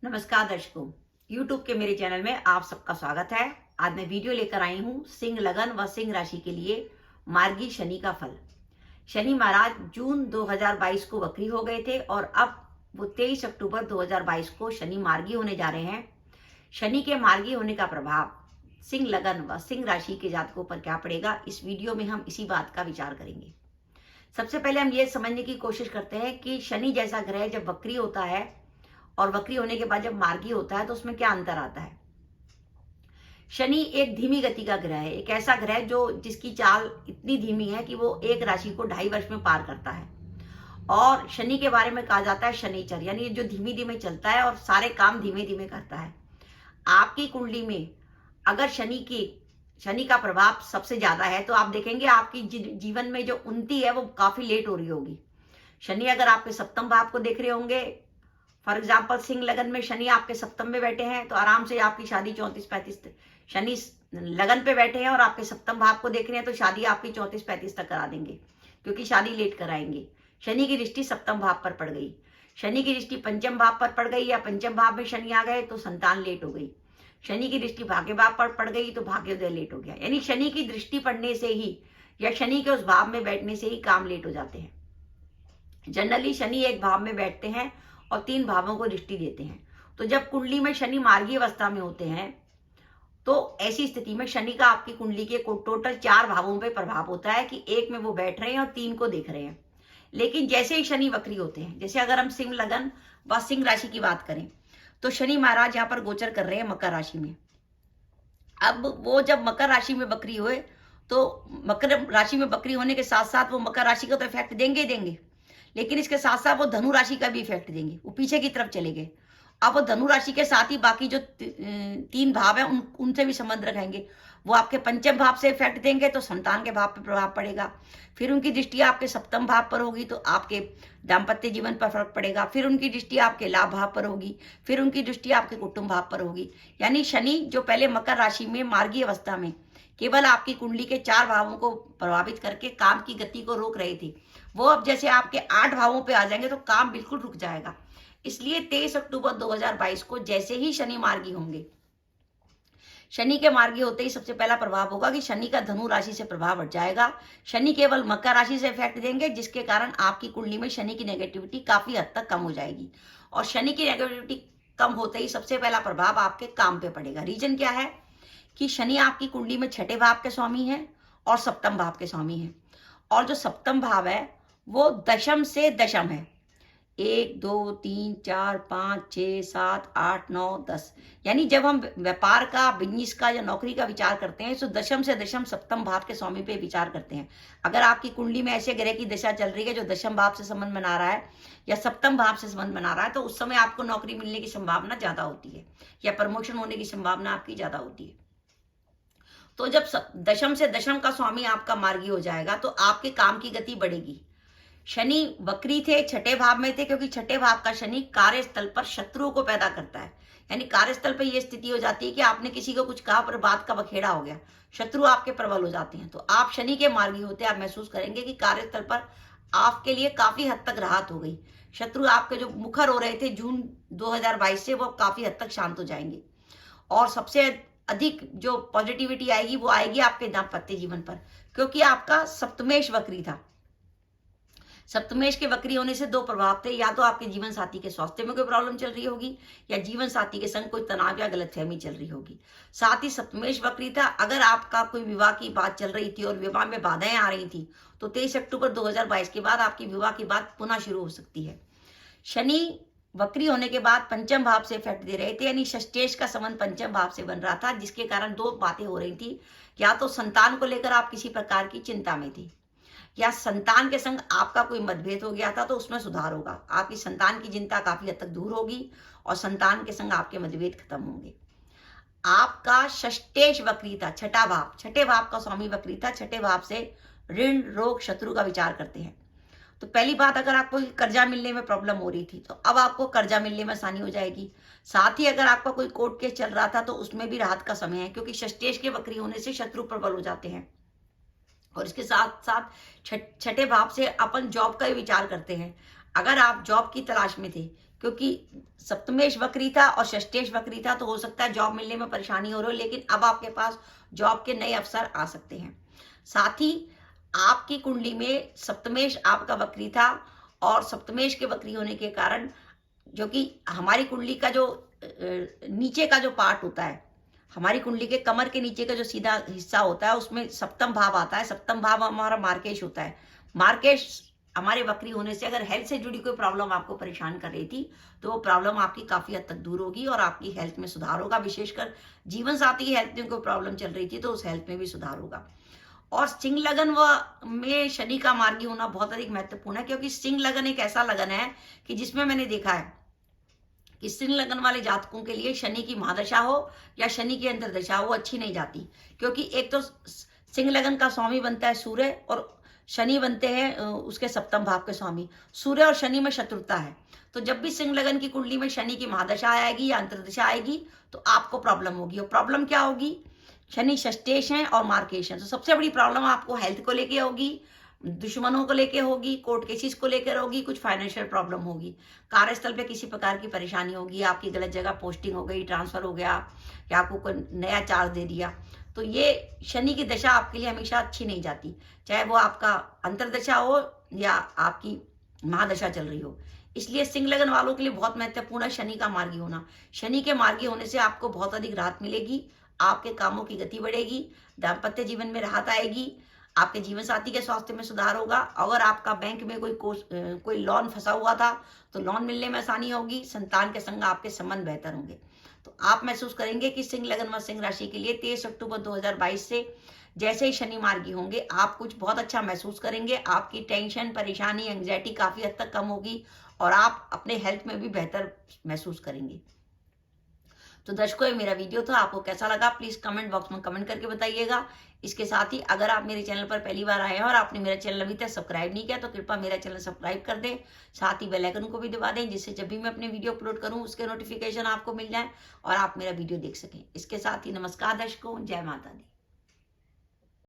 नमस्कार दर्शकों, YouTube के मेरे चैनल में आप सबका स्वागत है। आज मैं वीडियो लेकर आई हूँ सिंह लगन व सिंह राशि के लिए मार्गी शनि का फल। शनि महाराज जून 2022 को वक्री हो गए थे और अब वो 23 अक्टूबर 2022 को शनि मार्गी होने जा रहे हैं। शनि के मार्गी होने का प्रभाव सिंह लगन व सिंह राशि के जातकों पर क्या पड़ेगा, इस वीडियो में हम इसी बात का विचार करेंगे। सबसे पहले हम ये समझने की कोशिश करते हैं कि शनि जैसा ग्रह जब वक्री होता है और वक्री होने के बाद जब मार्गी होता है तो उसमें क्या अंतर आता है। शनि एक धीमी गति का ग्रह है, एक ऐसा ग्रह जिसकी चाल इतनी धीमी है कि वो एक राशि को 2.5 वर्ष में पार करता है। और शनि के बारे में कहा जाता है शनिचर, यानी जो धीमे धीमे चलता है और सारे काम धीमे धीमे करता है। आपकी कुंडली में अगर शनि का प्रभाव सबसे ज्यादा है तो आप देखेंगे आपकी जीवन में जो उन्नति है वो काफी लेट हो रही होगी। शनि अगर आपके सप्तम भाव को देख रहे होंगे, फॉर एग्जाम्पल सिंह लगन में शनि आपके सप्तम में बैठे हैं तो आराम से आपकी शादी 34-35, शनि लगन पे बैठे हैं और आपके सप्तम भाव को देख रहे हैं तो शादी आपकी 34-35 तक करा देंगे, क्योंकि शादी लेट कराएंगे। शनि की दृष्टि सप्तम भाव पर पड़ गई, शनि की दृष्टि पंचम भाव पर पड़ गई या पंचम भाव में शनि आ गए तो संतान लेट हो गई। शनि की दृष्टि भाग्य भाव पर पड़ गई तो भाग्योदय लेट हो गया। यानी शनि की दृष्टि पड़ने से ही या शनि के उस भाव में बैठने से ही काम लेट हो जाते हैं। जनरली शनि एक भाव में बैठते हैं और 3 भावों को दृष्टि देते हैं। तो जब कुंडली में शनि मार्गी अवस्था में होते हैं तो ऐसी स्थिति में शनि का आपकी कुंडली के टोटल 4 भावों पे प्रभाव होता है कि एक में वो बैठ रहे हैं और 3 को देख रहे हैं। लेकिन जैसे ही शनि वक्री होते हैं, जैसे अगर हम सिंह लगन व सिंह राशि की बात करें तो शनि महाराज यहाँ पर गोचर कर रहे हैं मकर राशि में। अब वो जब मकर राशि में वक्री हुए तो मकर राशि में वक्री होने के साथ साथ वो मकर राशि का तो इफेक्ट देंगे देंगे, लेकिन इसके साथ साथ वो धनु राशि का भी इफेक्ट देंगे। वो पीछे की तरफ चले गए, अब वो धनु राशि के साथ ही बाकी जो 3 भाव है उनसे भी संबंध रखेंगे। वो आपके पंचम भाव से इफेक्ट देंगे तो संतान के भाव पर प्रभाव पड़ेगा। फिर उनकी दृष्टि आपके सप्तम भाव पर होगी तो आपके दाम्पत्य जीवन पर फर्क पड़ेगा। फिर उनकी दृष्टि आपके लाभ भाव पर होगी, फिर उनकी दृष्टि आपके कुटुंब भाव पर होगी। यानी शनि जो पहले मकर राशि में मार्गी अवस्था में केवल आपकी कुंडली के 4 भावों को प्रभावित करके काम की गति को रोक रहे थे, वो अब जैसे आपके 8 भावों पे आ जाएंगे तो काम बिल्कुल रुक जाएगा। इसलिए 23 अक्टूबर 2022 को जैसे ही शनि मार्गी होंगे, शनि के मार्गी होते ही सबसे पहला प्रभाव होगा कि शनि का धनु राशि से प्रभाव हट जाएगा। शनि केवल मकर राशि से इफेक्ट देंगे, जिसके कारण आपकी कुंडली में शनि की नेगेटिविटी काफी हद तक कम हो जाएगी। और शनि की नेगेटिविटी कम होते ही सबसे पहला प्रभाव आपके काम पे पड़ेगा। रीजन क्या है कि शनि आपकी कुंडली में 6ठे भाव के स्वामी हैं और सप्तम भाव के स्वामी हैं। और जो सप्तम भाव है वो दशम से दशम है, 1 2 3 4 5 6 7 8 9 10। यानी जब हम व्यापार का, बिजनेस का या नौकरी का विचार करते हैं तो दशम से दशम सप्तम भाव के स्वामी पे विचार करते हैं। अगर आपकी कुंडली में ऐसे ग्रह की दशा चल रही है जो दशम भाव से संबंध बना रहा है या सप्तम भाव से संबंध बना रहा है तो उस समय आपको नौकरी मिलने की संभावना ज्यादा होती है या प्रमोशन होने की संभावना आपकी ज्यादा होती है। तो जब दशम से दशम का स्वामी आपका मार्गी हो जाएगा तो आपके काम की गति बढ़ेगी। शनि वक्री थे, 6ठे भाव में थे, क्योंकि 6ठे भाव का शनि कार्यस्थल पर शत्रुओं को पैदा करता है। यानी कार्यस्थल पर यह स्थिति हो जाती है कि आपने किसी को कुछ कहा पर बात का बखेड़ा हो गया, शत्रु आपके प्रबल हो जाते हैं। तो आप शनि के मार्गी होते आप महसूस करेंगे कि कार्यस्थल पर आपके लिए काफी हद तक राहत हो गई। शत्रु आपके जो मुखर हो रहे थे जून 2022 से, वो काफी हद तक शांत हो जाएंगे। और सबसे अधिक जो पॉजिटिविटी आएगी वो आएगी आपके दाम्पत्य जीवन पर, क्योंकि आपका सप्तमेश वक्री था। सप्तमेश के वक्री होने से 2 प्रभाव थे, या तो आपके जीवन साथी के स्वास्थ्य में कोई प्रॉब्लम चल रही होगी या जीवन साथी के संग कोई तनाव या गलतफहमी चल रही होगी। साथ ही सप्तमेश वक्री था, अगर आपका कोई विवाह की बात चल रही थी और विवाह में बाधाएं आ रही थी तो 23 अक्टूबर 2022 के बाद आपकी विवाह की बात पुनः शुरू हो सकती है। शनि वक्री होने के बाद पंचम भाव से इफेक्ट दे रहे थे, यानी षष्टेश का संबंध पंचम भाव से बन रहा था, जिसके कारण 2 बातें हो रही थी। या तो संतान को लेकर आप किसी प्रकार की चिंता में थी, या संतान के संग आपका कोई मतभेद हो गया था तो उसमें सुधार होगा। आपकी संतान की चिंता काफी हद तक दूर होगी और संतान के संग आपके मतभेद खत्म होंगे। आपका षष्टेश वक्री था, 6ठा भाव, 6ठे भाव का स्वामी वक्री था। 6ठे भाव से ऋण, रोग, शत्रु का विचार करते हैं। तो पहली बात, अगर आपको कर्जा मिलने में प्रॉब्लम हो रही थी तो अब आपको कर्जा मिलने में आसानी हो जाएगी। साथ ही अगर आपका कोई कोर्ट केस चल रहा था तो उसमें भी राहत का समय है, क्योंकि षष्टेश के वक्री होने से शत्रु प्रबल हो जाते हैं। और इसके साथ साथ 6ठे भाव से अपन जॉब का ही विचार करते हैं। अगर आप जॉब की तलाश में थे, क्योंकि सप्तमेश वक्री था और षष्ठेश वक्री था, तो हो सकता है जॉब मिलने में परेशानी हो रही हो, लेकिन अब आपके पास जॉब के नए अवसर आ सकते हैं। साथ ही आपकी कुंडली में सप्तमेश आपका वक्री था, और सप्तमेश के वक्री होने के कारण, जो कि हमारी कुंडली का जो नीचे का जो पार्ट होता है, हमारी कुंडली के कमर के नीचे का जो सीधा हिस्सा होता है, उसमें सप्तम भाव आता है। सप्तम भाव हमारा मार्केश होता है। मार्केश हमारे वक्री होने से अगर हेल्थ से जुड़ी कोई प्रॉब्लम आपको परेशान कर रही थी, तो वो प्रॉब्लम आपकी काफी हद तक दूर होगी और आपकी हेल्थ में सुधार होगा। विशेषकर जीवन साथी की हेल्थ में कोई प्रॉब्लम चल रही थी, तो उस हेल्थ में भी सुधार होगा। और सिंह लगन व में शनि का मार्गी होना बहुत अधिक महत्वपूर्ण है, क्योंकि सिंह लगन एक ऐसा लगन है कि जिसमें मैंने देखा है कि सिंह लगन वाले जातकों के लिए शनि की महादशा हो या शनि की अंतर्दशा हो, वो अच्छी नहीं जाती। क्योंकि एक तो सिंह लगन का स्वामी बनता है सूर्य, और शनि बनते हैं उसके सप्तम भाव के स्वामी। सूर्य और शनि में शत्रुता है, तो जब भी सिंह लगन की कुंडली में शनि की महादशा आएगी या अंतर्दशा आएगी, तो आपको प्रॉब्लम होगी। और प्रॉब्लम क्या होगी? शनि षष्ठेश है और मार्केश है, तो सबसे बड़ी प्रॉब्लम आपको हेल्थ को लेके होगी, दुश्मनों को लेके होगी, कोर्ट केसेस को लेकर होगी, कुछ फाइनेंशियल प्रॉब्लम होगी, कार्यस्थल पे किसी प्रकार की परेशानी होगी, आपकी गलत जगह पोस्टिंग हो गई, ट्रांसफर हो गया, या आपको कोई नया चार्ज दे दिया। तो ये शनि की दशा आपके लिए हमेशा अच्छी नहीं जाती, चाहे वो आपका अंतर्दशा हो या आपकी महादशा चल रही हो। इसलिए सिंह लगन वालों के लिए बहुत महत्वपूर्ण है शनि का मार्गी होना। शनि के मार्गी होने से आपको बहुत अधिक राहत मिलेगी, आपके कामों की गति बढ़ेगी, दाम्पत्य जीवन में राहत आएगी, आपके जीवन साथी के स्वास्थ्य में सुधार होगा। अगर आपका बैंक में कोई लोन फंसा हुआ था, तो लोन मिलने में आसानी होगी। संतान के संग आपके संबंध बेहतर होंगे। तो आप महसूस करेंगे कि सिंह लगन व सिंह राशि के लिए 23 अक्टूबर 2022 से जैसे ही शनि मार्गी होंगे, आप कुछ बहुत अच्छा महसूस करेंगे। आपकी टेंशन, परेशानी, एंग्जाइटी काफी हद तक कम होगी, और आप अपने हेल्थ में भी बेहतर महसूस करेंगे। तो दर्शकों, ये मेरा वीडियो था, आपको कैसा लगा प्लीज कमेंट बॉक्स में कमेंट करके बताइएगा। इसके साथ ही अगर आप मेरे चैनल पर पहली बार आए हैं और आपने मेरा चैनल अभी तक सब्सक्राइब नहीं किया, तो कृपया मेरा चैनल सब्सक्राइब कर दें। साथ ही बेल आइकन को भी दबा दें, जिससे जब भी मैं अपने वीडियो अपलोड करूं उसके नोटिफिकेशन आपको मिल जाए और आप मेरा वीडियो देख सकें। इसके साथ ही नमस्कार दर्शकों, जय माता दी।